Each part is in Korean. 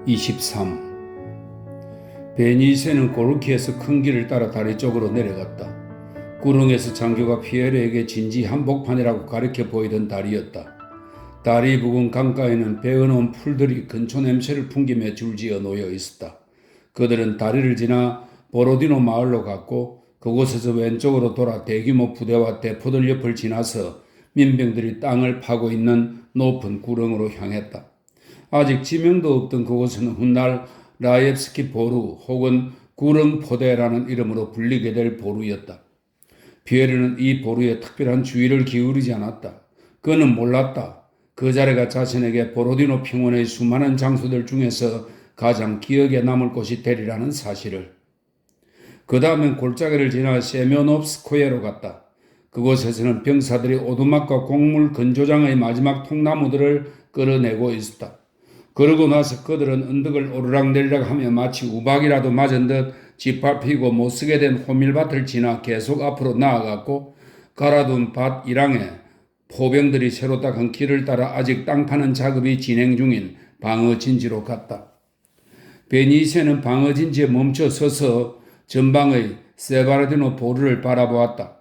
23. 베니세는 고르키에서 큰 길을 따라 다리 쪽으로 내려갔다. 구릉에서 장교가 피에르에게 진지 한복판이라고 가리켜 보이던 다리였다. 다리 부근 강가에는 베어놓은 풀들이 근초 냄새를 풍기며 줄지어 놓여 있었다. 그들은 다리를 지나 보로디노 마을로 갔고 그곳에서 왼쪽으로 돌아 대규모 부대와 대포들 옆을 지나서 민병들이 땅을 파고 있는 높은 구릉으로 향했다. 아직 지명도 없던 그곳은 훗날 라옙스키 보루 혹은 구릉 포대라는 이름으로 불리게 될 보루였다. 피에르는 이 보루에 특별한 주의를 기울이지 않았다. 그는 몰랐다. 그 자리가 자신에게 보로디노 평원의 수많은 장소들 중에서 가장 기억에 남을 곳이 되리라는 사실을. 그 다음엔 골짜기를 지나 세면옵스코에로 갔다. 그곳에서는 병사들이 오두막과 곡물 건조장의 마지막 통나무들을 끌어내고 있었다. 그러고 나서 그들은 언덕을 오르락내리락 하며 마치 우박이라도 맞은 듯 짓밟히고 못쓰게 된 호밀밭을 지나 계속 앞으로 나아갔고 갈아둔 밭 일항에 포병들이 새로 닦은 길을 따라 아직 땅 파는 작업이 진행 중인 방어진지로 갔다. 베니세는 방어진지에 멈춰 서서 전방의 세바르디노 보루를 바라보았다.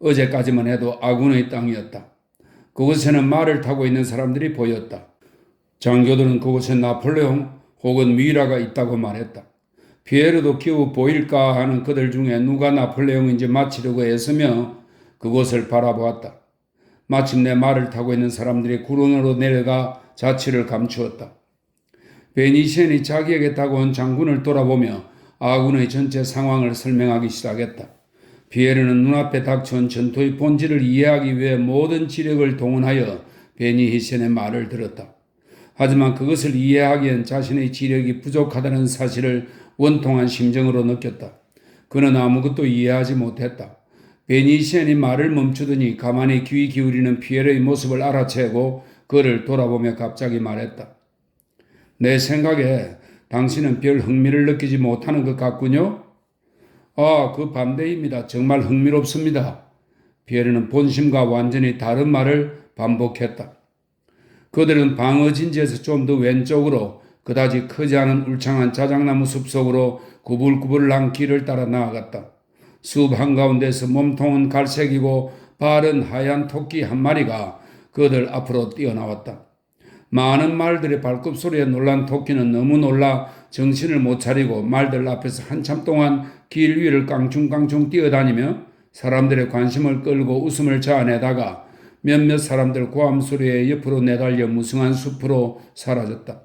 어제까지만 해도 아군의 땅이었다. 그곳에는 말을 타고 있는 사람들이 보였다. 장교들은 그곳에 나폴레옹 혹은 미라가 있다고 말했다. 피에르도 겨우 보일까 하는 그들 중에 누가 나폴레옹인지 맞히려고 애쓰며 그곳을 바라보았다. 마침내 말을 타고 있는 사람들이 구릉으로 내려가 자취를 감추었다. 베니시엔이 자기에게 다가온 장군을 돌아보며 아군의 전체 상황을 설명하기 시작했다. 피에르는 눈앞에 닥쳐온 전투의 본질을 이해하기 위해 모든 지력을 동원하여 베니시엔의 말을 들었다. 하지만 그것을 이해하기엔 자신의 지력이 부족하다는 사실을 원통한 심정으로 느꼈다. 그는 아무것도 이해하지 못했다. 베니시엔이 말을 멈추더니 가만히 귀 기울이는 피에르의 모습을 알아채고 그를 돌아보며 갑자기 말했다. 내 생각에 당신은 별 흥미를 느끼지 못하는 것 같군요. 아, 그 반대입니다. 정말 흥미롭습니다. 피에르는 본심과 완전히 다른 말을 반복했다. 그들은 방어진지에서 좀 더 왼쪽으로 그다지 크지 않은 울창한 자작나무 숲속으로 구불구불한 길을 따라 나아갔다. 숲 한가운데서 몸통은 갈색이고 발은 하얀 토끼 한 마리가 그들 앞으로 뛰어나왔다. 많은 말들의 발굽소리에 놀란 토끼는 너무 놀라 정신을 못 차리고 말들 앞에서 한참 동안 길 위를 깡충깡충 뛰어다니며 사람들의 관심을 끌고 웃음을 자아내다가 몇몇 사람들 고함 소리에 옆으로 내달려 무성한 숲으로 사라졌다.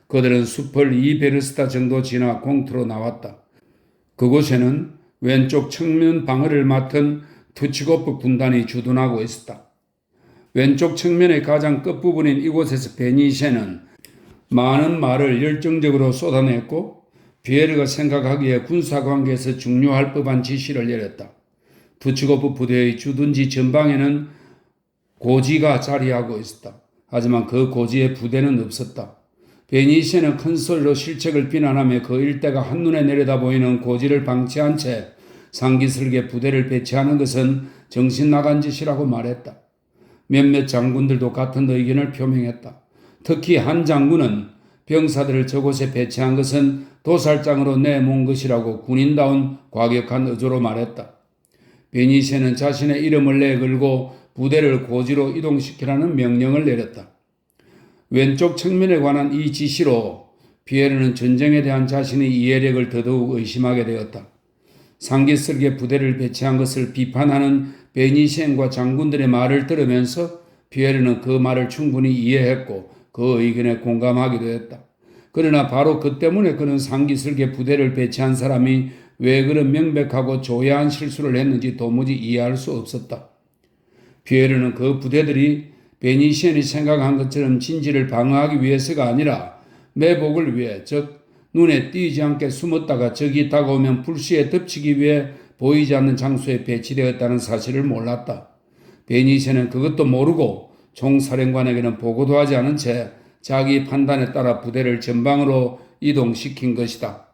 그들은 숲을 2베르스타 정도 지나 공터로 나왔다. 그곳에는 왼쪽 측면 방어를 맡은 투치고프 군단이 주둔하고 있었다. 왼쪽 측면의 가장 끝부분인 이곳에서 베니시엔은 많은 말을 열정적으로 쏟아냈고 피에르가 생각하기에 군사관계에서 중요할 법한 지시를 내렸다. 투치고프 부대의 주둔지 전방에는 고지가 자리하고 있었다. 하지만 그 고지에 부대는 없었다. 베니시엔은 큰 소리로 실책을 비난하며 그 일대가 한눈에 내려다 보이는 고지를 방치한 채 상기슬게 부대를 배치하는 것은 정신 나간 짓이라고 말했다. 몇몇 장군들도 같은 의견을 표명했다. 특히 한 장군은 병사들을 저곳에 배치한 것은 도살장으로 내몬 것이라고 군인다운 과격한 어조로 말했다. 베니시엔은 자신의 이름을 내걸고 부대를 고지로 이동시키라는 명령을 내렸다. 왼쪽 측면에 관한 이 지시로 피에르는 전쟁에 대한 자신의 이해력을 더더욱 의심하게 되었다. 상기슬게 부대를 배치한 것을 비판하는 베니시엔과 장군들의 말을 들으면서 피에르는 그 말을 충분히 이해했고 그 의견에 공감하기도 했다. 그러나 바로 그 때문에 그는 상기슬게 부대를 배치한 사람이 왜 그런 명백하고 조야한 실수를 했는지 도무지 이해할 수 없었다. 피에르는 그 부대들이 베니시엔이 생각한 것처럼 진지를 방어하기 위해서가 아니라 매복을 위해, 즉 눈에 띄지 않게 숨었다가 적이 다가오면 불시에 덮치기 위해 보이지 않는 장소에 배치되었다는 사실을 몰랐다. 베니시엔은 그것도 모르고 총사령관에게는 보고도 하지 않은 채 자기 판단에 따라 부대를 전방으로 이동시킨 것이다.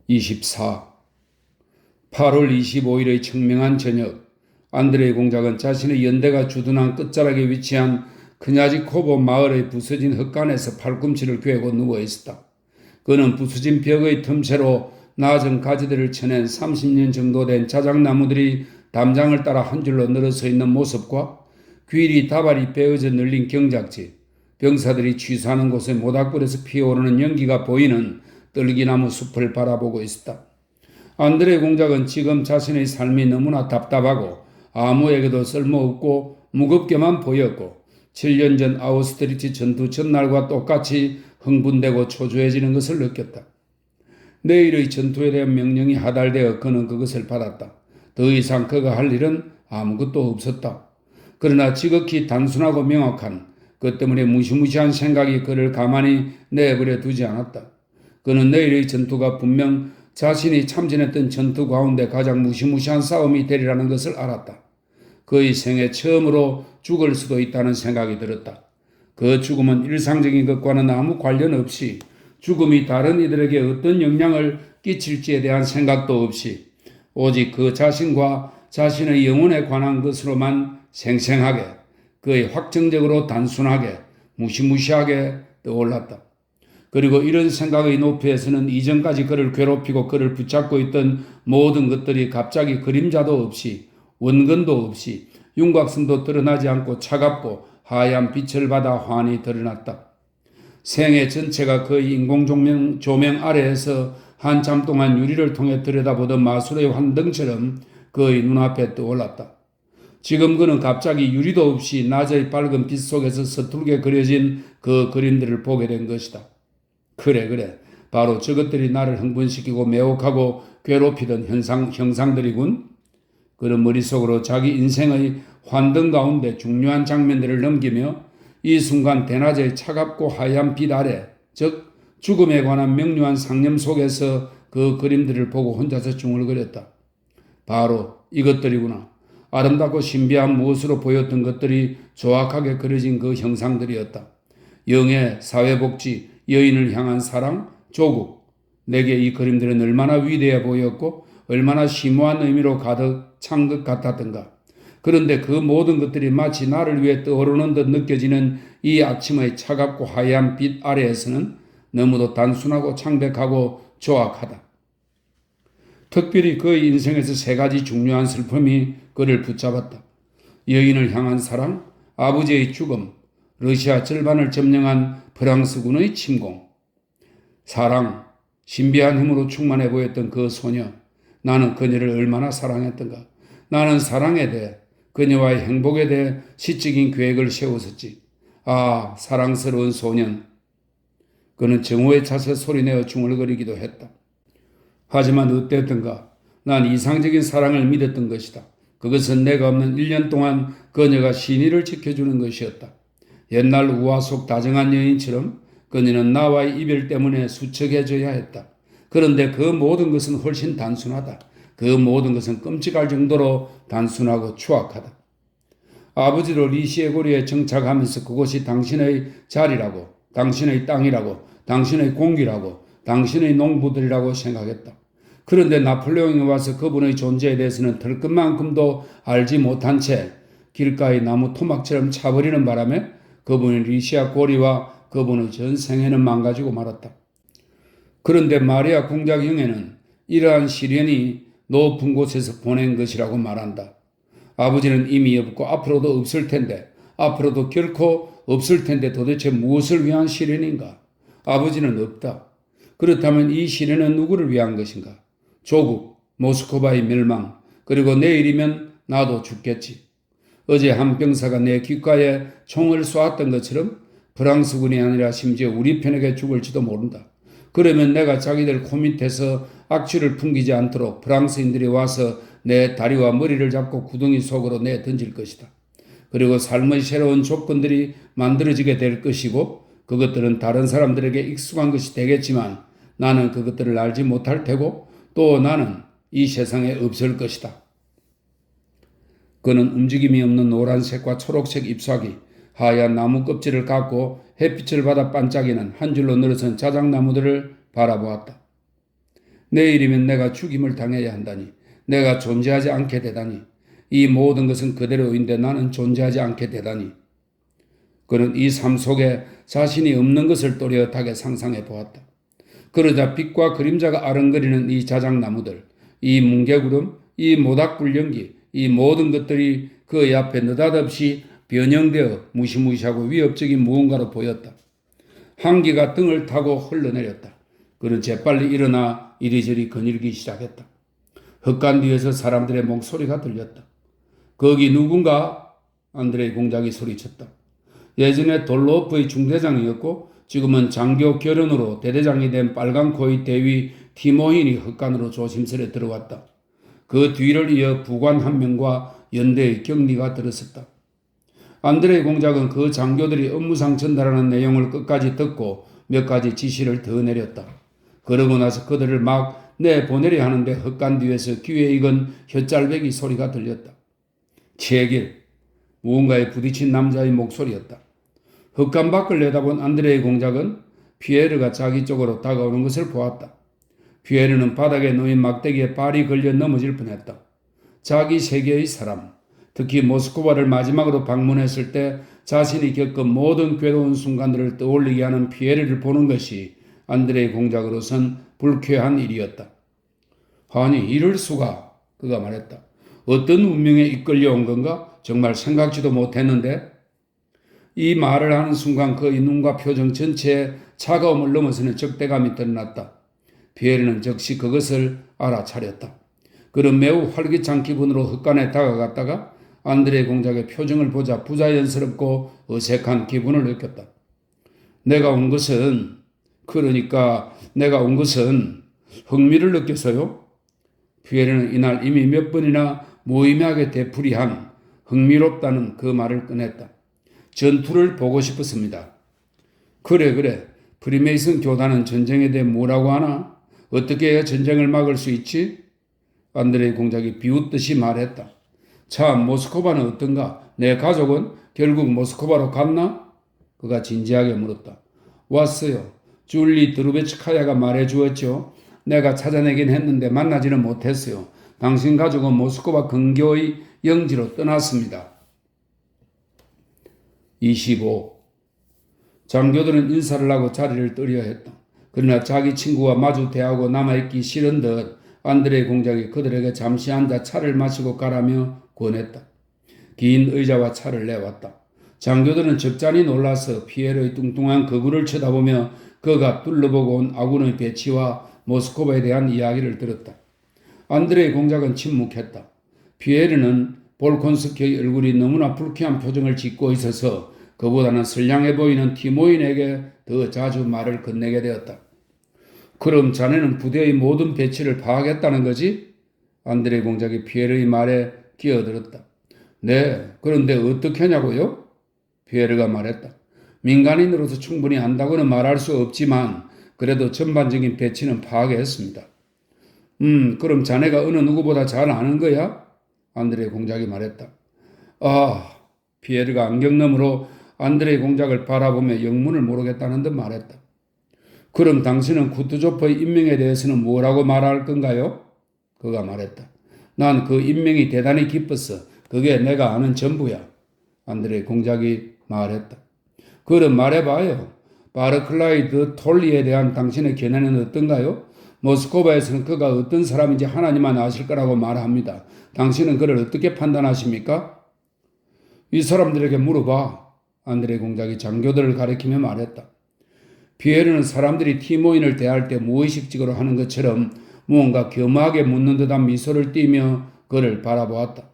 24. 8월 25일의 청명한 저녁, 안드레이 공작은 자신의 연대가 주둔한 끝자락에 위치한 크냐지코보 마을의 부서진 흙간에서 팔꿈치를 괴고 누워 있었다. 그는 부서진 벽의 틈새로 낮은 가지들을 쳐낸 30년 정도 된 자작나무들이 담장을 따라 한 줄로 늘어서 있는 모습과 귀리 다발이 베어져 늘린 경작지, 병사들이 취수하는 곳의 모닥불에서 피어오르는 연기가 보이는 떨기나무 숲을 바라보고 있었다. 안드레 공작은 지금 자신의 삶이 너무나 답답하고 아무에게도 쓸모없고 무겁게만 보였고 7년 전 아우스트리츠 전투 전날과 똑같이 흥분되고 초조해지는 것을 느꼈다. 내일의 전투에 대한 명령이 하달되어 그는 그것을 받았다. 더 이상 그가 할 일은 아무것도 없었다. 그러나 지극히 단순하고 명확한 그 때문에 무시무시한 생각이 그를 가만히 내버려 두지 않았다. 그는 내일의 전투가 분명 자신이 참전했던 전투 가운데 가장 무시무시한 싸움이 되리라는 것을 알았다. 그의 생애 처음으로 죽을 수도 있다는 생각이 들었다. 그 죽음은 일상적인 것과는 아무 관련 없이 죽음이 다른 이들에게 어떤 영향을 끼칠지에 대한 생각도 없이 오직 그 자신과 자신의 영혼에 관한 것으로만 생생하게, 그의 확정적으로 단순하게, 무시무시하게 떠올랐다. 그리고 이런 생각의 높이에서는 이전까지 그를 괴롭히고 그를 붙잡고 있던 모든 것들이 갑자기 그림자도 없이 원근도 없이 윤곽선도 드러나지 않고 차갑고 하얀 빛을 받아 환히 드러났다. 생애 전체가 그의 인공조명 아래에서 한참 동안 유리를 통해 들여다보던 마술의 환등처럼 그의 눈앞에 떠올랐다. 지금 그는 갑자기 유리도 없이 낮의 밝은 빛 속에서 서툴게 그려진 그 그림들을 보게 된 것이다. 그래. 바로 저것들이 나를 흥분시키고 매혹하고 괴롭히던 형상들이군. 그는 머릿속으로 자기 인생의 환등 가운데 중요한 장면들을 넘기며 이 순간 대낮의 차갑고 하얀 빛 아래, 즉 죽음에 관한 명료한 상념 속에서 그 그림들을 보고 혼자서 중얼거렸다. 바로 이것들이구나. 아름답고 신비한 무엇으로 보였던 것들이 조악하게 그려진 그 형상들이었다. 영예, 사회복지, 여인을 향한 사랑, 조국. 내게 이 그림들은 얼마나 위대해 보였고 얼마나 심오한 의미로 가득 찬 것 같았던가. 그런데 그 모든 것들이 마치 나를 위해 떠오르는 듯 느껴지는 이 아침의 차갑고 하얀 빛 아래에서는 너무도 단순하고 창백하고 조악하다. 특별히 그의 인생에서 세 가지 중요한 슬픔이 그를 붙잡았다. 여인을 향한 사랑, 아버지의 죽음, 러시아 절반을 점령한 프랑스군의 침공. 사랑, 신비한 힘으로 충만해 보였던 그 소녀. 나는 그녀를 얼마나 사랑했던가. 나는 사랑에 대해, 그녀와의 행복에 대해 시적인 계획을 세웠었지. 아, 사랑스러운 소년. 그는 정오에 차서 소리내어 중얼거리기도 했다. 하지만 어땠던가? 난 이상적인 사랑을 믿었던 것이다. 그것은 내가 없는 1년 동안 그녀가 신의를 지켜주는 것이었다. 옛날 우화 속 다정한 여인처럼 그녀는 나와의 이별 때문에 수척해져야 했다. 그런데 그 모든 것은 훨씬 단순하다. 그 모든 것은 끔찍할 정도로 단순하고 추악하다. 아버지로 리시의 고리에 정착하면서 그곳이 당신의 자리라고, 당신의 땅이라고, 당신의 공기라고, 당신의 농부들이라고 생각했다. 그런데 나폴레옹이 와서 그분의 존재에 대해서는 털끝만큼도 알지 못한 채 길가의 나무 토막처럼 차버리는 바람에 그분의 리시아 고리와 그분의 전 생애는 망가지고 말았다. 그런데 마리아 공작 형에는 이러한 시련이 높은 곳에서 보낸 것이라고 말한다. 아버지는 이미 없고 앞으로도 없을 텐데, 앞으로도 결코 없을 텐데 도대체 무엇을 위한 시련인가? 아버지는 없다. 그렇다면 이 시련은 누구를 위한 것인가? 조국, 모스크바의 멸망, 그리고 내일이면 나도 죽겠지. 어제 한 병사가 내 귓가에 총을 쏘았던 것처럼 프랑스군이 아니라 심지어 우리 편에게 죽을지도 모른다. 그러면 내가 자기들 코밑에서 악취를 풍기지 않도록 프랑스인들이 와서 내 다리와 머리를 잡고 구덩이 속으로 내 던질 것이다. 그리고 삶의 새로운 조건들이 만들어지게 될 것이고 그것들은 다른 사람들에게 익숙한 것이 되겠지만 나는 그것들을 알지 못할 테고 또 나는 이 세상에 없을 것이다. 그는 움직임이 없는 노란색과 초록색 잎사귀, 하얀 나무 껍질을 갖고 햇빛을 받아 반짝이는 한 줄로 늘어선 자작나무들을 바라보았다. 내일이면 내가 죽임을 당해야 한다니, 내가 존재하지 않게 되다니, 이 모든 것은 그대로인데 나는 존재하지 않게 되다니. 그는 이 삶 속에 자신이 없는 것을 또렷하게 상상해 보았다. 그러자 빛과 그림자가 아른거리는 이 자작나무들, 이 뭉게구름, 이 모닥불연기, 이 모든 것들이 그의 앞에 느닷없이 변형되어 무시무시하고 위협적인 무언가로 보였다. 한기가 등을 타고 흘러내렸다. 그는 재빨리 일어나 이리저리 거닐기 시작했다. 흙간 뒤에서 사람들의 목소리가 들렸다. 거기 누군가? 안드레이 공작이 소리쳤다. 예전에 돌로프의 중대장이었고 지금은 장교 결연으로 대대장이 된 빨간코의 대위 티모힌이 흙간으로 조심스레 들어왔다. 그 뒤를 이어 부관 한 명과 연대의 격리가 들었었다. 안드레이 공작은 그 장교들이 업무상 전달하는 내용을 끝까지 듣고 몇 가지 지시를 더 내렸다. 그러고 나서 그들을 막 내보내려 하는데 흙간 뒤에서 귀에 익은 혓짤배기 소리가 들렸다. 제길, 무언가에 부딪힌 남자의 목소리였다. 흙간 밖을 내다본 안드레이 공작은 피에르가 자기 쪽으로 다가오는 것을 보았다. 피에르는 바닥에 놓인 막대기에 발이 걸려 넘어질 뻔했다. 자기 세계의 사람, 특히 모스크바를 마지막으로 방문했을 때 자신이 겪은 모든 괴로운 순간들을 떠올리게 하는 피에르를 보는 것이 안드레이 공작으로선 불쾌한 일이었다. 아니, 이럴 수가, 그가 말했다. 어떤 운명에 이끌려 온 건가? 정말 생각지도 못했는데. 이 말을 하는 순간 그의 눈과 표정 전체에 차가움을 넘어서는 적대감이 드러났다. 피에르는 즉시 그것을 알아차렸다. 그는 매우 활기찬 기분으로 흙간에 다가갔다가 안드레이 공작의 표정을 보자 부자연스럽고 어색한 기분을 느꼈다. 내가 온 것은 흥미를 느껴서요. 피에르는 이날 이미 몇 번이나 무의미하게 되풀이한 흥미롭다는 그 말을 꺼냈다. 전투를 보고 싶었습니다. 그래. 프리메이슨 교단은 전쟁에 대해 뭐라고 하나? 어떻게 해야 전쟁을 막을 수 있지? 안드레이 공작이 비웃듯이 말했다. 참, 모스크바는 어떤가? 내 가족은 결국 모스크바로 갔나? 그가 진지하게 물었다. 왔어요. 줄리 드루베츠카야가 말해주었죠. 내가 찾아내긴 했는데 만나지는 못했어요. 당신 가족은 모스크바 근교의 영지로 떠났습니다. 25. 장교들은 인사를 하고 자리를 떠려 했다. 그러나 자기 친구와 마주 대하고 남아있기 싫은 듯 안드레이 공작이 그들에게 잠시 앉아 차를 마시고 가라며 권했다. 긴 의자와 차를 내왔다. 장교들은 적잖이 놀라서 피에르의 뚱뚱한 거구를 쳐다보며 그가 둘러보고 온 아군의 배치와 모스크바에 대한 이야기를 들었다. 안드레이 공작은 침묵했다. 피에르는 볼콘스키의 얼굴이 너무나 불쾌한 표정을 짓고 있어서 그보다는 선량해 보이는 티모인에게 더 자주 말을 건네게 되었다. 그럼 자네는 부대의 모든 배치를 파악했다는 거지? 안드레이 공작이 피에르의 말에 끼어들었다. 네, 그런데 어떻게 하냐고요? 피에르가 말했다. 민간인으로서 충분히 안다고는 말할 수 없지만 그래도 전반적인 배치는 파악했습니다. 그럼 자네가 어느 누구보다 잘 아는 거야? 안드레이 공작이 말했다. 피에르가 안경너머로 안드레이 공작을 바라보며 영문을 모르겠다는 듯 말했다. 그럼 당신은 쿠투조프의 인명에 대해서는 뭐라고 말할 건가요? 그가 말했다. 난 그 인명이 대단히 기뻤어. 그게 내가 아는 전부야. 안드레이 공작이 말했다. 그럼 말해봐요. 바르클라이 톨리에 대한 당신의 견해는 어떤가요? 모스크바에서는 그가 어떤 사람인지 하나님만 아실 거라고 말합니다. 당신은 그를 어떻게 판단하십니까? 이 사람들에게 물어봐. 안드레이 공작이 장교들을 가리키며 말했다. 피에르는 사람들이 티모인을 대할 때 무의식적으로 하는 것처럼 무언가 겸허하게 묻는 듯한 미소를 띠며 그를 바라보았다.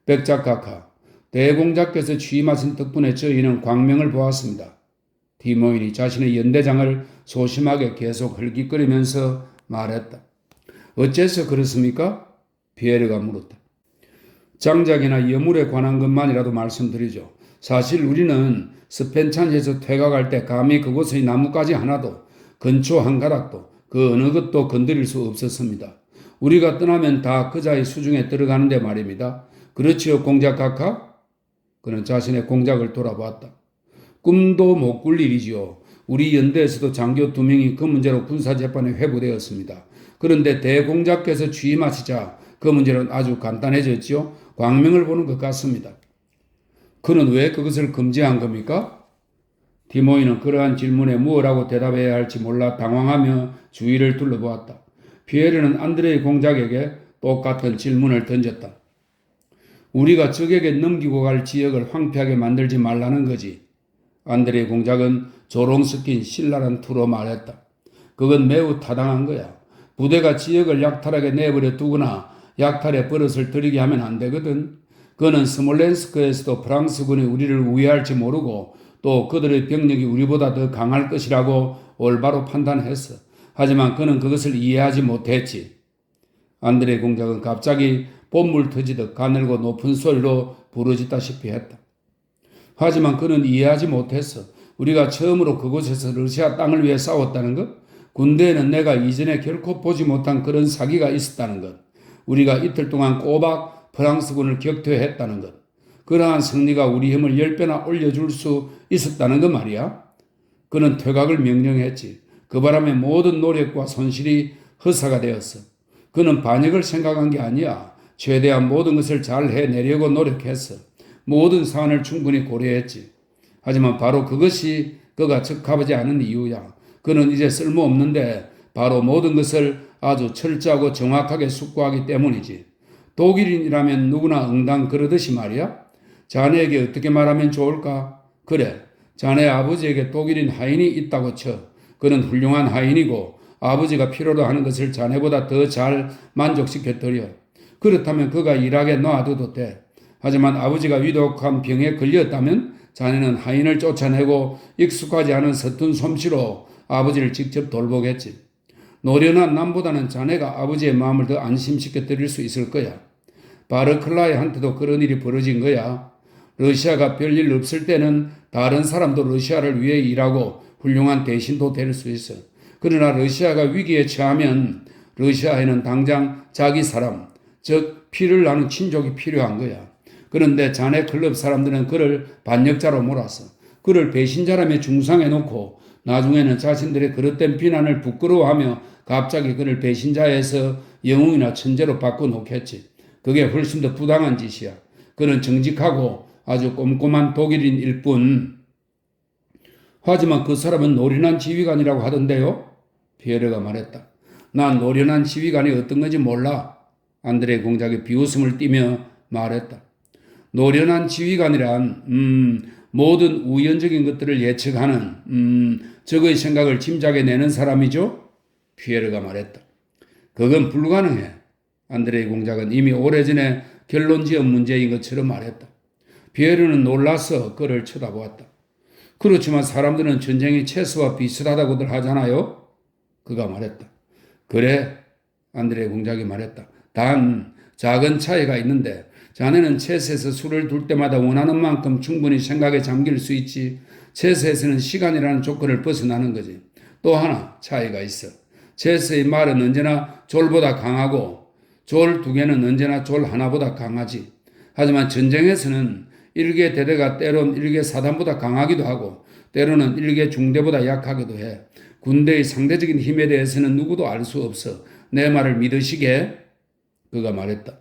백작각하, 대공작께서 취임하신 덕분에 저희는 광명을 보았습니다. 티모인이 자신의 연대장을 소심하게 계속 흘깃거리면서 말했다. 어째서 그렇습니까? 피에르가 물었다. 장작이나 여물에 관한 것만이라도 말씀드리죠. 사실 우리는 스펜찬에서 퇴각할 때 감히 그곳의 나뭇가지 하나도 근초 한 가닥도 그 어느 것도 건드릴 수 없었습니다. 우리가 떠나면 다 그자의 수중에 들어가는데 말입니다. 그렇지요, 공작각하? 그는 자신의 공작을 돌아보았다. 꿈도 못 꿀 일이지요. 우리 연대에서도 장교 2명이 그 문제로 군사재판에 회부되었습니다. 그런데 대공작께서 취임하시자 그 문제는 아주 간단해졌지요. 광명을 보는 것 같습니다. 그는 왜 그것을 금지한 겁니까? 디모이는 그러한 질문에 무엇라고 대답해야 할지 몰라 당황하며 주위를 둘러보았다. 피에르는 안드레의 공작에게 똑같은 질문을 던졌다. 우리가 적에게 넘기고 갈 지역을 황폐하게 만들지 말라는 거지. 안드레의 공작은 조롱 섞인 신랄한 투로 말했다. 그건 매우 타당한 거야. 부대가 지역을 약탈하게 내버려 두거나 약탈의 버릇을 들이게 하면 안 되거든. 그는 스몰렌스크에서도 프랑스군이 우리를 우회할지 모르고 또 그들의 병력이 우리보다 더 강할 것이라고 올바로 판단했어. 하지만 그는 그것을 이해하지 못했지. 안드레 공작은 갑자기 봇물 터지듯 가늘고 높은 소리로 부르짖다시피 했다. 하지만 그는 이해하지 못했어. 우리가 처음으로 그곳에서 러시아 땅을 위해 싸웠다는 것, 군대에는 내가 이전에 결코 보지 못한 그런 사기가 있었다는 것, 우리가 이틀 동안 꼬박 프랑스군을 격퇴했다는 것, 그러한 승리가 우리 힘을 10배나 올려줄 수 있었다는 것 말이야. 그는 퇴각을 명령했지. 그 바람에 모든 노력과 손실이 허사가 되었어. 그는 반역을 생각한 게 아니야. 최대한 모든 것을 잘 해내려고 노력했어. 모든 사안을 충분히 고려했지. 하지만 바로 그것이 그가 적합하지 않은 이유야. 그는 이제 쓸모없는데 바로 모든 것을 아주 철저하고 정확하게 숙고하기 때문이지. 독일인이라면 누구나 응당 그러듯이 말이야. 자네에게 어떻게 말하면 좋을까? 그래, 자네 아버지에게 독일인 하인이 있다고 쳐. 그는 훌륭한 하인이고 아버지가 필요로 하는 것을 자네보다 더 잘 만족시켜드려. 그렇다면 그가 일하게 놔둬도 돼. 하지만 아버지가 위독한 병에 걸렸다면 자네는 하인을 쫓아내고 익숙하지 않은 서툰 솜씨로 아버지를 직접 돌보겠지. 노련한 남보다는 자네가 아버지의 마음을 더 안심시켜 드릴 수 있을 거야. 바르클라이한테도 그런 일이 벌어진 거야. 러시아가 별일 없을 때는 다른 사람도 러시아를 위해 일하고 훌륭한 대신도 될 수 있어. 그러나 러시아가 위기에 처하면 러시아에는 당장 자기 사람, 즉 피를 나는 친족이 필요한 거야. 그런데 자네 클럽 사람들은 그를 반역자로 몰아서 그를 배신자라며 중상해놓고 나중에는 자신들의 그릇된 비난을 부끄러워하며 갑자기 그를 배신자에서 영웅이나 천재로 바꿔놓겠지. 그게 훨씬 더 부당한 짓이야. 그는 정직하고 아주 꼼꼼한 독일인일 뿐. 하지만 그 사람은 노련한 지휘관이라고 하던데요? 피에르가 말했다. 난 노련한 지휘관이 어떤 건지 몰라. 안드레 공작이 비웃음을 띠며 말했다. 노련한 지휘관이란 모든 우연적인 것들을 예측하는 적의 생각을 짐작해내는 사람이죠? 피에르가 말했다. 그건 불가능해. 안드레 공작은 이미 오래전에 결론지은 문제인 것처럼 말했다. 피에르는 놀라서 그를 쳐다보았다. 그렇지만 사람들은 전쟁이 체스와 비슷하다고들 하잖아요? 그가 말했다. 그래, 안드레 공작이 말했다. 단 작은 차이가 있는데 자네는 체스에서 수를 둘 때마다 원하는 만큼 충분히 생각에 잠길 수 있지. 체스에서는 시간이라는 조건을 벗어나는 거지. 또 하나 차이가 있어. 체스의 말은 언제나 졸보다 강하고 졸 두 개는 언제나 졸 하나보다 강하지. 하지만 전쟁에서는 일개 대대가 때론 일개 사단보다 강하기도 하고 때로는 일개 중대보다 약하기도 해. 군대의 상대적인 힘에 대해서는 누구도 알 수 없어. 내 말을 믿으시게? 그가 말했다.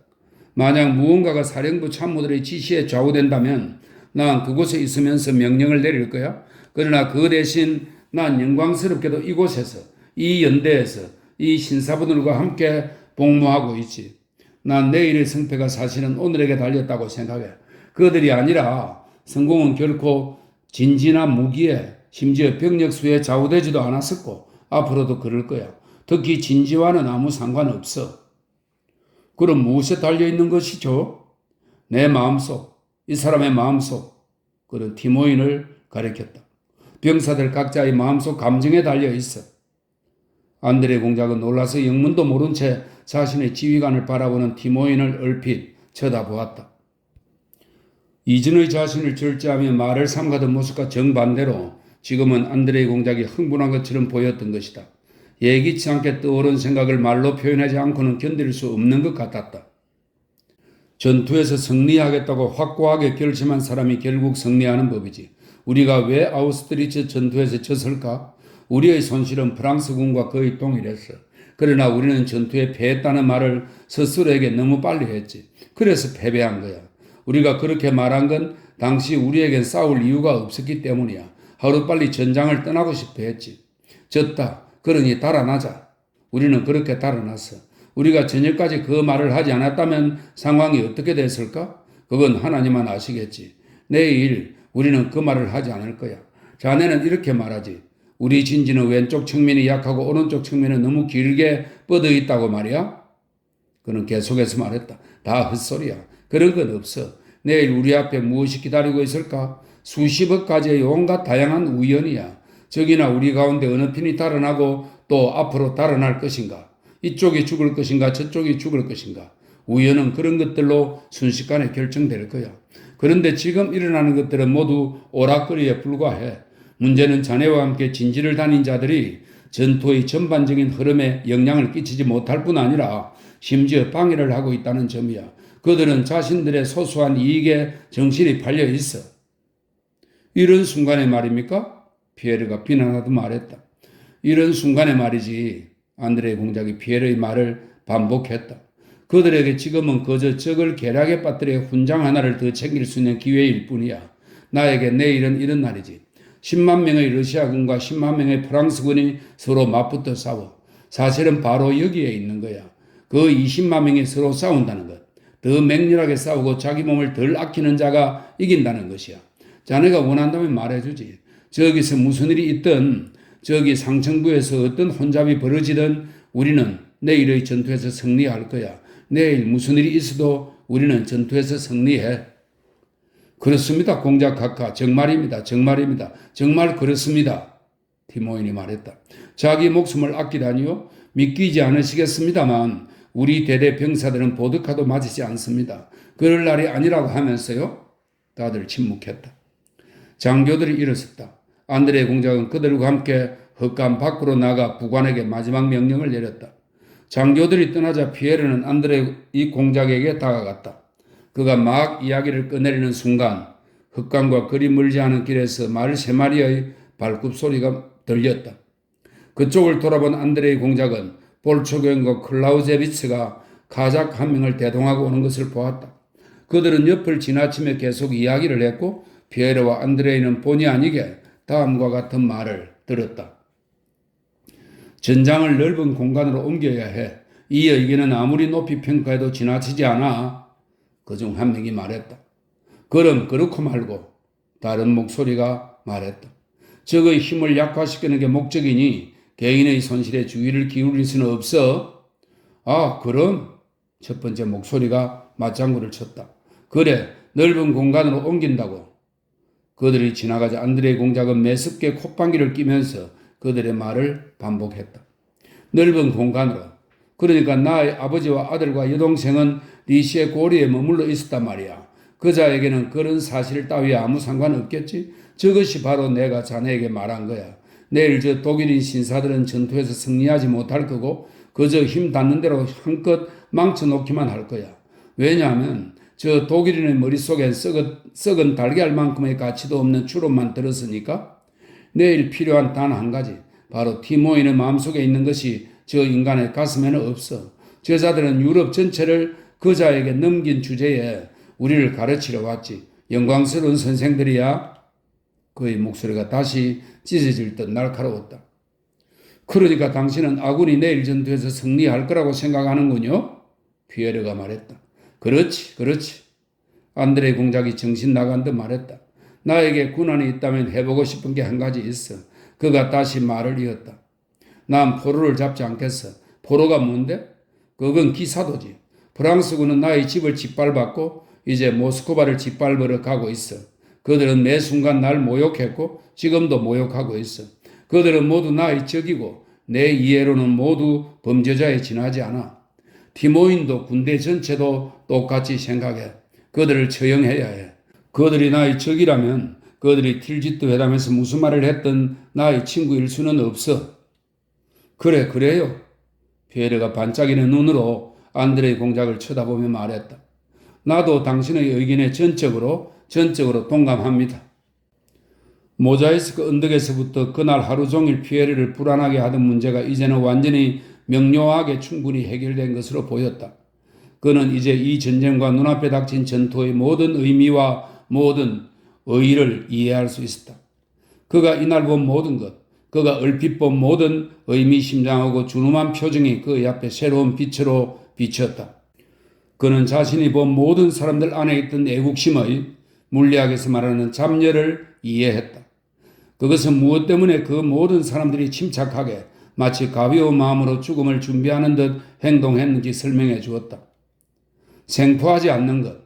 만약 무언가가 사령부 참모들의 지시에 좌우된다면 난 그곳에 있으면서 명령을 내릴 거야. 그러나 그 대신 난 영광스럽게도 이곳에서, 이 연대에서, 이 신사분들과 함께 복무하고 있지. 난 내일의 승패가 사실은 오늘에게 달렸다고 생각해. 그들이 아니라 성공은 결코 진지나 무기에 심지어 병력 수에 좌우되지도 않았었고 앞으로도 그럴 거야. 특히 진지와는 아무 상관없어. 그럼 무엇에 달려있는 것이죠? 내 마음속, 이 사람의 마음속, 그런 티모인을 가리켰다. 병사들 각자의 마음속 감정에 달려있어. 안드레 공작은 놀라서 영문도 모른 채 자신의 지휘관을 바라보는 티모인을 얼핏 쳐다보았다. 이전의 자신을 절제하며 말을 삼가던 모습과 정반대로 지금은 안드레 공작이 흥분한 것처럼 보였던 것이다. 예기치 않게 떠오른 생각을 말로 표현하지 않고는 견딜 수 없는 것 같았다. 전투에서 승리하겠다고 확고하게 결심한 사람이 결국 승리하는 법이지. 우리가 왜 아우스트리츠 전투에서 졌을까? 우리의 손실은 프랑스군과 거의 동일했어. 그러나 우리는 전투에 패했다는 말을 스스로에게 너무 빨리 했지. 그래서 패배한 거야. 우리가 그렇게 말한 건 당시 우리에겐 싸울 이유가 없었기 때문이야. 하루빨리 전장을 떠나고 싶어 했지. 졌다. 그러니 달아나자. 우리는 그렇게 달아났어. 우리가 저녁까지 그 말을 하지 않았다면 상황이 어떻게 됐을까? 그건 하나님만 아시겠지. 내일 우리는 그 말을 하지 않을 거야. 자네는 이렇게 말하지. 우리 진지는 왼쪽 측면이 약하고 오른쪽 측면은 너무 길게 뻗어 있다고 말이야. 그는 계속해서 말했다. 다 헛소리야. 그런 건 없어. 내일 우리 앞에 무엇이 기다리고 있을까? 수십억 가지의 온갖 다양한 우연이야. 저기나 우리 가운데 어느 편이 달아나고 또 앞으로 달아날 것인가? 이쪽이 죽을 것인가? 저쪽이 죽을 것인가? 우연은 그런 것들로 순식간에 결정될 거야. 그런데 지금 일어나는 것들은 모두 오락거리에 불과해. 문제는 자네와 함께 진지를 다닌 자들이 전투의 전반적인 흐름에 영향을 끼치지 못할 뿐 아니라 심지어 방해를 하고 있다는 점이야. 그들은 자신들의 소소한 이익에 정신이 팔려 있어. 이런 순간에 말입니까? 피에르가 비난하듯 말했다. 이런 순간에 말이지. 안드레 공작이 피에르의 말을 반복했다. 그들에게 지금은 그저 적을 계략에 빠뜨려 훈장 하나를 더 챙길 수 있는 기회일 뿐이야. 나에게 내일은 이런 날이지. 10만 명의 러시아군과 10만 명의 프랑스군이 서로 맞붙어 싸워. 사실은 바로 여기에 있는 거야. 그 20만 명이 서로 싸운다는 것. 더 맹렬하게 싸우고 자기 몸을 덜 아끼는 자가 이긴다는 것이야. 자네가 원한다면 말해주지. 저기서 무슨 일이 있든 저기 상층부에서 어떤 혼잡이 벌어지든 우리는 내일의 전투에서 승리할 거야. 내일 무슨 일이 있어도 우리는 전투에서 승리해. 그렇습니다. 공작 각하. 정말입니다. 정말입니다. 정말 그렇습니다. 티모인이 말했다. 자기 목숨을 아끼다니요? 믿기지 않으시겠습니다만 우리 대대 병사들은 보드카도 맞지 않습니다. 그럴 날이 아니라고 하면서요. 다들 침묵했다. 장교들이 일어섰다. 안드레 공작은 그들과 함께 헛간 밖으로 나가 부관에게 마지막 명령을 내렸다. 장교들이 떠나자 피에르는 안드레 이 공작에게 다가갔다. 그가 막 이야기를 꺼내리는 순간 헛간과 그리 멀지 않은 길에서 말 3마리의 발굽소리가 들렸다. 그쪽을 돌아본 안드레이 공작은 볼초교인과 클라우제비츠가 가작 한 명을 대동하고 오는 것을 보았다. 그들은 옆을 지나치며 계속 이야기를 했고 피에르와 안드레이는 본의 아니게 다음과 같은 말을 들었다. 전장을 넓은 공간으로 옮겨야 해. 이 의견은 아무리 높이 평가해도 지나치지 않아. 그중 한 명이 말했다. 그럼 그렇고 말고 다른 목소리가 말했다. 적의 힘을 약화시키는 게 목적이니 개인의 손실에 주의를 기울일 수는 없어. 아, 그럼 첫 번째 목소리가 맞장구를 쳤다. 그래, 넓은 공간으로 옮긴다고. 그들이 지나가자 안드레이 공작은 매섭게 콧방귀를 끼면서 그들의 말을 반복했다. 넓은 공간으로. 그러니까 나의 아버지와 아들과 여동생은 리시의 고리에 머물러 있었단 말이야. 그자에게는 그런 사실 따위에 아무 상관없겠지? 저것이 바로 내가 자네에게 말한 거야. 내일 저 독일인 신사들은 전투에서 승리하지 못할 거고 그저 힘 닿는 대로 한껏 망쳐놓기만 할 거야. 왜냐하면 저 독일인의 머릿속엔 썩은 달걀만큼의 가치도 없는 추론만 들었으니까. 내일 필요한 단 한 가지, 바로 티모인의 마음속에 있는 것이 저 인간의 가슴에는 없어. 저자들은 유럽 전체를 그자에게 넘긴 주제에 우리를 가르치러 왔지. 영광스러운 선생들이야. 그의 목소리가 다시 찢어질 듯 날카로웠다. 그러니까 당신은 아군이 내일 전투에서 승리할 거라고 생각하는군요? 피에르가 말했다. 그렇지, 그렇지. 안드레 공작이 정신 나간 듯 말했다. 나에게 군안이 있다면 해보고 싶은 게 한 가지 있어. 그가 다시 말을 이었다. 난 포로를 잡지 않겠어. 포로가 뭔데? 그건 기사도지. 프랑스군은 나의 집을 짓밟았고 이제 모스크바를 짓밟으러 가고 있어. 그들은 매 순간 날 모욕했고 지금도 모욕하고 있어. 그들은 모두 나의 적이고 내 이해로는 모두 범죄자에 지나지 않아. 티모인도 군대 전체도 똑같이 생각해. 그들을 처형해야 해. 그들이 나의 적이라면 그들이 틸짓도 회담에서 무슨 말을 했든 나의 친구일 수는 없어. 그래, 그래요. 피에르가 반짝이는 눈으로 안드레이 공작을 쳐다보며 말했다. 나도 당신의 의견에 전적으로 동감합니다. 모자이스크 언덕에서부터 그날 하루 종일 피에르를 불안하게 하던 문제가 이제는 완전히 명료하게 충분히 해결된 것으로 보였다. 그는 이제 이 전쟁과 눈앞에 닥친 전투의 모든 의미와 모든 의의를 이해할 수 있었다. 그가 이날 본 모든 것, 그가 얼핏 본 모든 의미심장하고 준엄한 표정이 그의 앞에 새로운 빛으로 비쳤다. 그는 자신이 본 모든 사람들 안에 있던 애국심의 물리학에서 말하는 잡념을 이해했다. 그것은 무엇 때문에 그 모든 사람들이 침착하게 마치 가벼운 마음으로 죽음을 준비하는 듯 행동했는지 설명해 주었다. 생포하지 않는 것.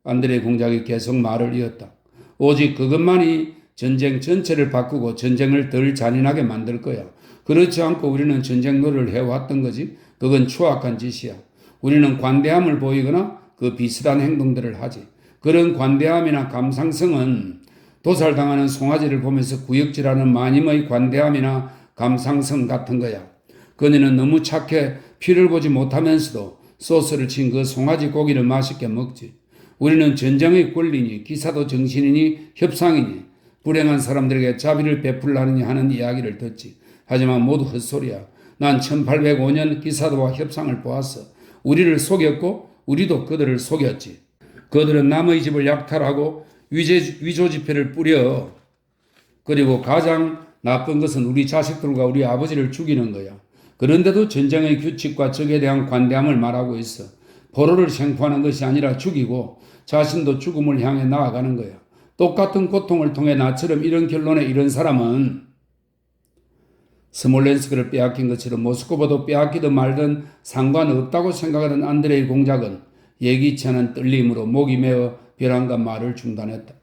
안드레 공작이 계속 말을 이었다. 오직 그것만이 전쟁 전체를 바꾸고 전쟁을 덜 잔인하게 만들 거야. 그렇지 않고 우리는 전쟁 노래를 해왔던 거지. 그건 추악한 짓이야. 우리는 관대함을 보이거나 그 비슷한 행동들을 하지. 그런 관대함이나 감상성은 도살당하는 송아지를 보면서 구역질하는 마님의 관대함이나 감상성 같은 거야. 그녀는 너무 착해 피를 보지 못하면서도 소스를 친 그 송아지 고기를 맛있게 먹지. 우리는 전쟁의 권리니 기사도 정신이니 협상이니 불행한 사람들에게 자비를 베풀라느니 하는 이야기를 듣지. 하지만 모두 헛소리야. 난 1805년 기사도와 협상을 보았어. 우리를 속였고 우리도 그들을 속였지. 그들은 남의 집을 약탈하고 위조 지폐를 뿌려. 그리고 가장 나쁜 것은 우리 자식들과 우리 아버지를 죽이는 거야. 그런데도 전쟁의 규칙과 적에 대한 관대함을 말하고 있어. 포로를 생포하는 것이 아니라 죽이고 자신도 죽음을 향해 나아가는 거야. 똑같은 고통을 통해 나처럼 이런 결론에 이른 사람은 스몰렌스크를 빼앗긴 것처럼 모스크바도 빼앗기든 말든 상관없다고 생각하던 안드레이 공작은 예기치 않은 떨림으로 목이 메어 벼랑과 말을 중단했다.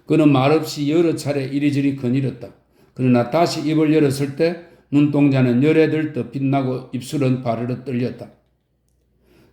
그는 말없이 여러 차례 이리저리 거닐었다. 그러나 다시 입을 열었을 때 눈동자는 열에 들떠 빛나고 입술은 바르르 떨렸다.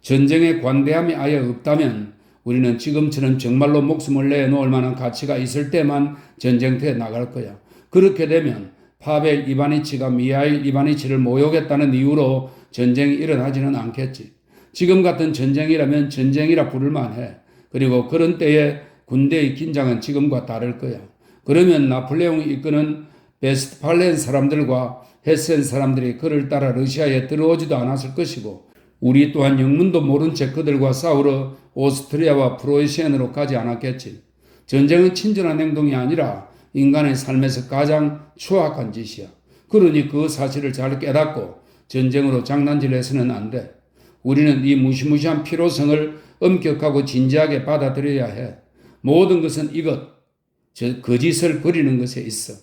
전쟁의 관대함이 아예 없다면 우리는 지금처럼 정말로 목숨을 내놓을 만한 가치가 있을 때만 전쟁터에 나갈 거야. 그렇게 되면 파벨 이바니치가 미하일 이바니치를 모욕했다는 이유로 전쟁이 일어나지는 않겠지. 지금 같은 전쟁이라면 전쟁이라 부를만 해. 그리고 그런 때에 군대의 긴장은 지금과 다를 거야. 그러면 나폴레옹이 이끄는 베스트팔렌 사람들과 헤센 사람들이 그를 따라 러시아에 들어오지도 않았을 것이고 우리 또한 영문도 모른 채 그들과 싸우러 오스트리아와 프로이센으로 가지 않았겠지. 전쟁은 친절한 행동이 아니라 인간의 삶에서 가장 추악한 짓이야. 그러니 그 사실을 잘 깨닫고 전쟁으로 장난질해서는 안 돼. 우리는 이 무시무시한 필요성을 엄격하고 진지하게 받아들여야 해. 모든 것은 거짓을 버리는 것에 있어.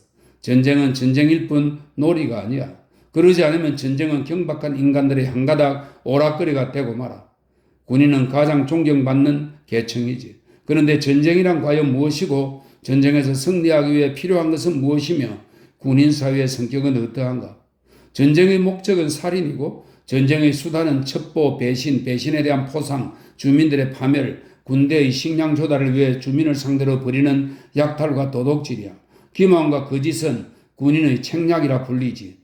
전쟁은 전쟁일 뿐 놀이가 아니야. 그러지 않으면 전쟁은 경박한 인간들의 한가닥 오락거리가 되고 말아. 군인은 가장 존경받는 계층이지. 그런데 전쟁이란 과연 무엇이고 전쟁에서 승리하기 위해 필요한 것은 무엇이며 군인 사회의 성격은 어떠한가? 전쟁의 목적은 살인이고 전쟁의 수단은 첩보, 배신에 대한 포상, 주민들의 파멸, 군대의 식량 조달을 위해 주민을 상대로 벌이는 약탈과 도둑질이야. 기만과 거짓은 군인의 책략이라 불리지.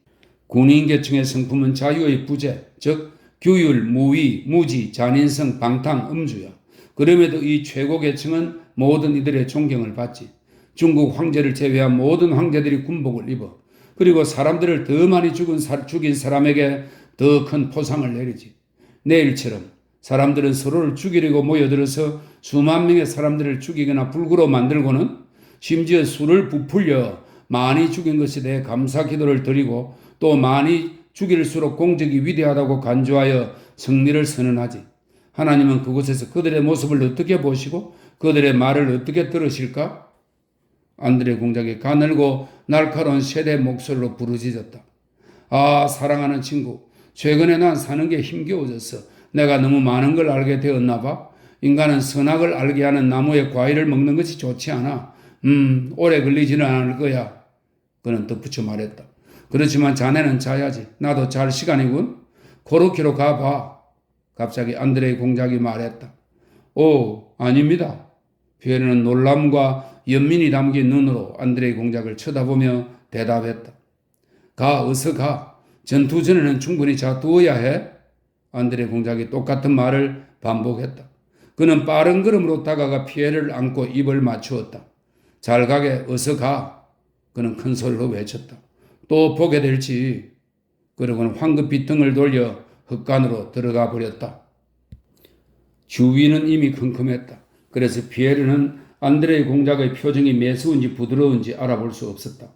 군인 계층의 성품은 자유의 부재, 즉 규율, 무위, 무지, 잔인성, 방탕, 음주야. 그럼에도 이 최고 계층은 모든 이들의 존경을 받지. 중국 황제를 제외한 모든 황제들이 군복을 입어. 그리고 사람들을 더 많이 죽인 사람에게 더 큰 포상을 내리지. 내일처럼 사람들은 서로를 죽이려고 모여들어서 수만 명의 사람들을 죽이거나 불구로 만들고는 심지어 수를 부풀려 많이 죽인 것에 대해 감사 기도를 드리고 또 많이 죽일수록 공적이 위대하다고 간주하여 승리를 선언하지. 하나님은 그곳에서 그들의 모습을 어떻게 보시고 그들의 말을 어떻게 들으실까? 안드레 공작이 가늘고 날카로운 쇠대 목소리로 부르짖었다. 아, 사랑하는 친구. 최근에 난 사는 게 힘겨워졌어. 내가 너무 많은 걸 알게 되었나 봐. 인간은 선악을 알게 하는 나무의 과일을 먹는 것이 좋지 않아. 오래 걸리지는 않을 거야. 그는 덧붙여 말했다. 그렇지만 자네는 자야지. 나도 잘 시간이군. 코르키로 가봐. 갑자기 안드레이 공작이 말했다. 오, 아닙니다. 피에르는 놀람과 연민이 담긴 눈으로 안드레이 공작을 쳐다보며 대답했다. 가, 어서 가. 전투 전에는 충분히 자두어야 해. 안드레이 공작이 똑같은 말을 반복했다. 그는 빠른 걸음으로 다가가 피에르를 안고 입을 맞추었다. 잘 가게, 어서 가. 그는 큰 소리로 외쳤다. 또 보게 될지. 그러고는 황급히 등을 돌려 흙간으로 들어가 버렸다. 주위는 이미 컴컴했다. 그래서 피에르는 안드레의 공작의 표정이 매서운지 부드러운지 알아볼 수 없었다.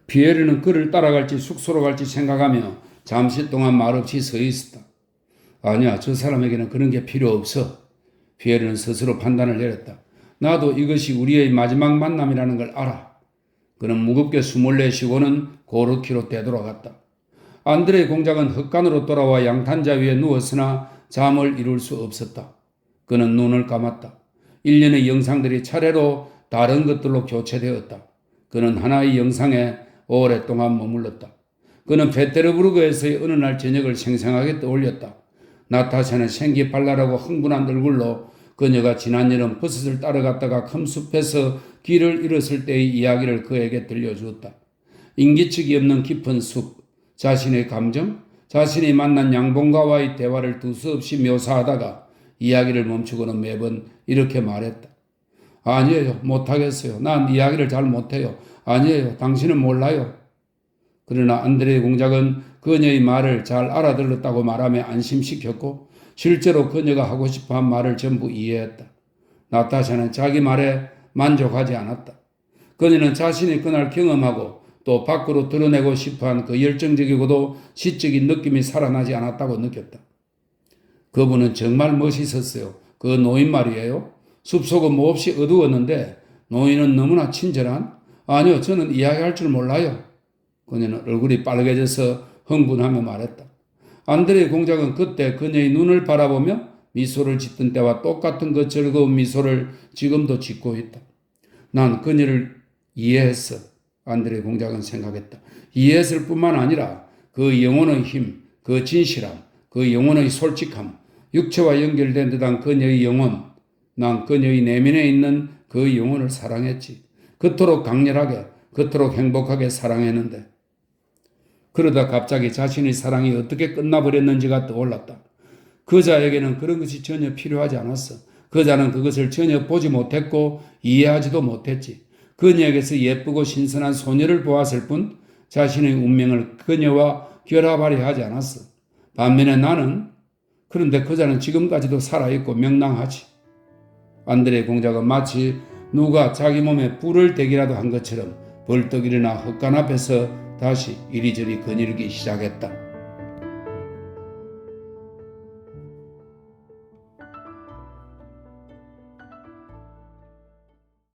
피에르는 그를 따라갈지 숙소로 갈지 생각하며 잠시 동안 말없이 서 있었다. 아니야, 저 사람에게는 그런 게 필요 없어. 피에르는 스스로 판단을 내렸다. 나도 이것이 우리의 마지막 만남이라는 걸 알아. 그는 무겁게 숨을 내쉬고는 고르키로 되돌아갔다. 안드레의 공작은 헛간으로 돌아와 양탄자 위에 누웠으나 잠을 이룰 수 없었다. 그는 눈을 감았다. 일련의 영상들이 차례로 다른 것들로 교체되었다. 그는 하나의 영상에 오랫동안 머물렀다. 그는 페테르부르크에서의 어느 날 저녁을 생생하게 떠올렸다. 나타샤는 생기 발랄하고 흥분한 얼굴로 그녀가 지난 여름 버섯을 따라갔다가 큰 숲에서 길을 잃었을 때의 이야기를 그에게 들려주었다. 인기척이 없는 깊은 숲, 자신의 감정, 자신이 만난 양봉가와의 대화를 두서없이 묘사하다가 이야기를 멈추고는 매번 이렇게 말했다. 아니에요, 못하겠어요. 난 이야기를 잘 못해요. 아니에요, 당신은 몰라요. 그러나 안드레의 공작은 그녀의 말을 잘 알아들었다고 말하며 안심시켰고 실제로 그녀가 하고 싶어한 말을 전부 이해했다. 나타샤는 자기 말에 만족하지 않았다. 그녀는 자신이 그날 경험하고 또 밖으로 드러내고 싶어한 그 열정적이고도 시적인 느낌이 살아나지 않았다고 느꼈다. 그분은 정말 멋있었어요. 그 노인 말이에요. 숲속은 몹시 어두웠는데 노인은 너무나 친절한? 아니요, 저는 이야기할 줄 몰라요. 그녀는 얼굴이 빨개져서 흥분하며 말했다. 안드레의 공작은 그때 그녀의 눈을 바라보며 미소를 짓던 때와 똑같은 그 즐거운 미소를 지금도 짓고 있다. 난 그녀를 이해했어. 안드레의 공작은 생각했다. 이해했을 뿐만 아니라 그 영혼의 힘, 그 진실함, 그 영혼의 솔직함, 육체와 연결된 듯한 그녀의 영혼, 난 그녀의 내면에 있는 그 영혼을 사랑했지. 그토록 강렬하게, 그토록 행복하게 사랑했는데 그러다 갑자기 자신의 사랑이 어떻게 끝나버렸는지가 떠올랐다. 그자에게는 그런 것이 전혀 필요하지 않았어. 그자는 그것을 전혀 보지 못했고 이해하지도 못했지. 그녀에게서 예쁘고 신선한 소녀를 보았을 뿐 자신의 운명을 그녀와 결합하려 하지 않았어. 반면에 나는 그런데 그자는 지금까지도 살아있고 명랑하지. 안드레의 공작은 마치 누가 자기 몸에 불을 대기라도 한 것처럼 벌떡 일어나 헛간 앞에서 다시 이리저리 거닐기 시작했다.